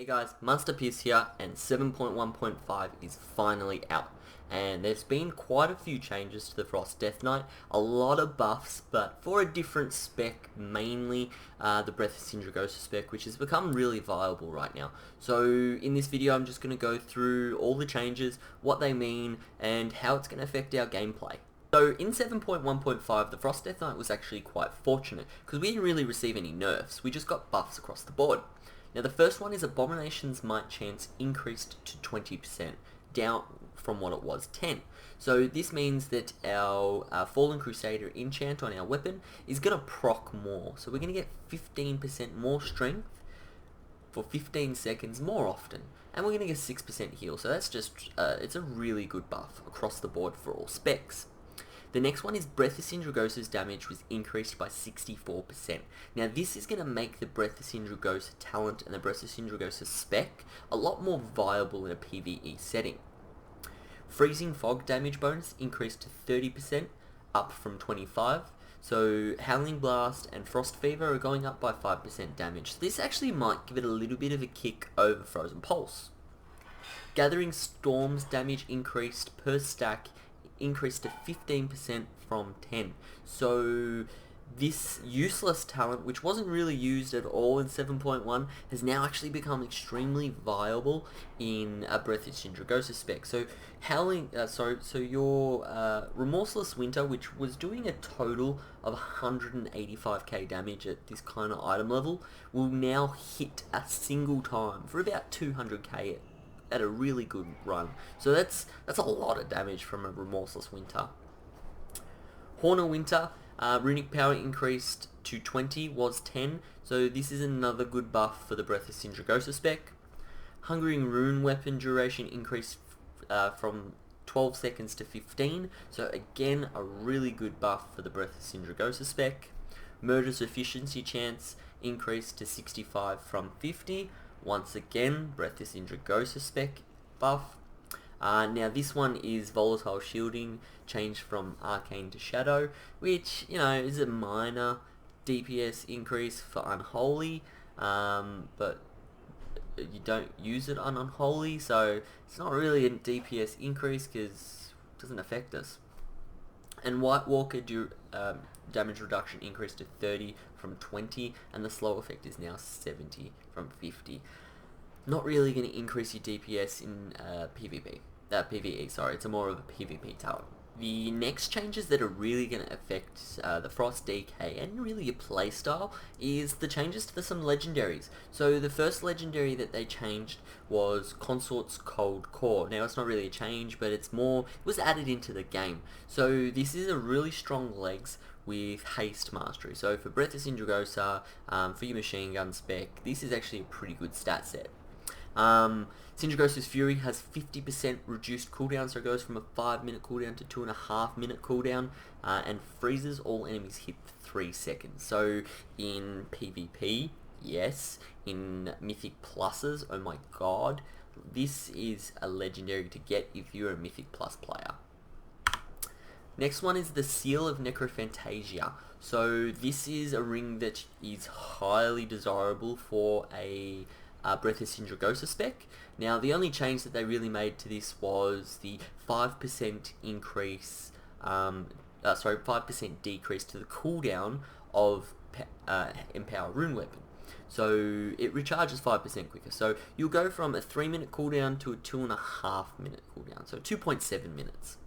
guys, Masterpiss here, and 7.1.5 is finally out. And there's been quite a few changes to the Frost Death Knight, a lot of buffs, but for a different spec, mainly the Breath of Sindragosa spec, which has become really viable right now. So in this video I'm just going to go through all the changes, what they mean, and how it's going to affect our gameplay. So in 7.1.5, the Frost Death Knight was actually quite fortunate, because we didn't really receive any nerfs, we just got buffs across the board. Now the first one is Abomination's Might chance increased to 20%, down from what it was 10. So this means that our Fallen Crusader enchant on our weapon is going to proc more. So we're going to get 15% more strength for 15 seconds more often. And we're going to get 6% heal. So that's just, it's a really good buff across the board for all specs. The next one is Breath of Sindragosa's damage was increased by 64%. Now this is going to make the Breath of Sindragosa talent and the Breath of Sindragosa spec a lot more viable in a PvE setting. Freezing Fog damage bonus increased to 30%, up from 25%. So Howling Blast and Frost Fever are going up by 5% damage. So this actually might give it a little bit of a kick over Frozen Pulse. Gathering Storm's damage increased per stack increased to 15% from 10. So this useless talent, which wasn't really used at all in 7.1, has now actually become extremely viable in a Breath of Sindragosa spec. So your Remorseless Winter, which was doing a total of 185k damage at this kind of item level, will now hit a single time for about 200k at a really good run. So that's a lot of damage from a Remorseless Winter. Horn of Winter, runic power increased to 20, was 10, so this is another good buff for the Breath of Sindragosa spec. Hungering Rune weapon duration increased from 12 seconds to 15, so again a really good buff for the Breath of Sindragosa spec. Murder's efficiency chance increased to 65 from 50. Once again, Breath of Sindragosa spec buff. Now this one is Volatile Shielding, changed from Arcane to Shadow, which, you know, is a minor DPS increase for Unholy, but you don't use it on Unholy, so it's not really a DPS increase because it doesn't affect us. And White Walker damage reduction increased to 30 from 20, and the slow effect is now 70 from 50. Not really going to increase your DPS in PvE, sorry, it's a more of a PvP talent. The next changes that are really going to affect the Frost DK and really your playstyle is the changes to some legendaries. So the first legendary that they changed was Consort's Cold Core. Now it's not really a change, but it was added into the game. So this is a really strong legs with haste mastery. So for Breath of Sindragosa, for your machine gun spec, this is actually a pretty good stat set. Sindragosa's Fury has 50% reduced cooldown, so it goes from a 5-minute cooldown to 2.5-minute cooldown, and freezes all enemies hit for 3 seconds. So in PvP, yes. In Mythic Pluses, oh my god, this is a legendary to get if you're a Mythic Plus player. Next one is the Seal of Necrophantasia. So this is a ring that is highly desirable for a Breath of Sindragosa spec. Now the only change that they really made to this was the 5% increase, 5% decrease to the cooldown of Empower Rune Weapon. So it recharges 5% quicker. So you'll go from a 3-minute cooldown to a 2.5-minute cooldown, so 2.7 minutes.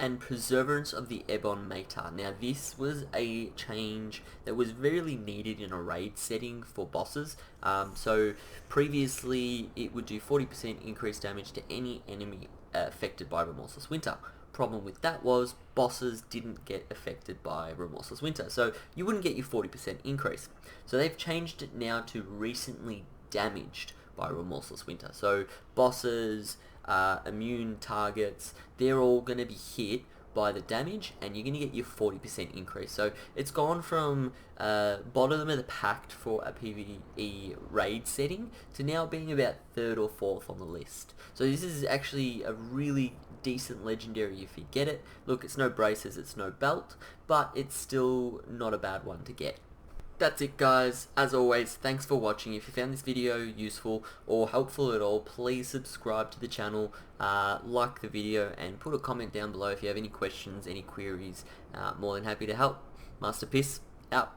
And Perseverance of the Ebon Mater. Now this was a change that was really needed in a raid setting for bosses. So previously it would do 40% increased damage to any enemy affected by Remorseless Winter. Problem with that was bosses didn't get affected by Remorseless Winter, so you wouldn't get your 40% increase. So they've changed it now to recently damaged by Remorseless Winter. So bosses, immune targets, they're all going to be hit by the damage, and you're going to get your 40% increase. So it's gone from bottom of the pack for a PvE raid setting to now being about 3rd or 4th on the list. So this is actually a really decent legendary if you get it. Look, it's no braces, it's no belt, but it's still not a bad one to get. That's it, guys. As always, thanks for watching. If you found this video useful or helpful at all, please subscribe to the channel, like the video, and put a comment down below if you have any questions, any queries. More than happy to help. Masterpiss, out.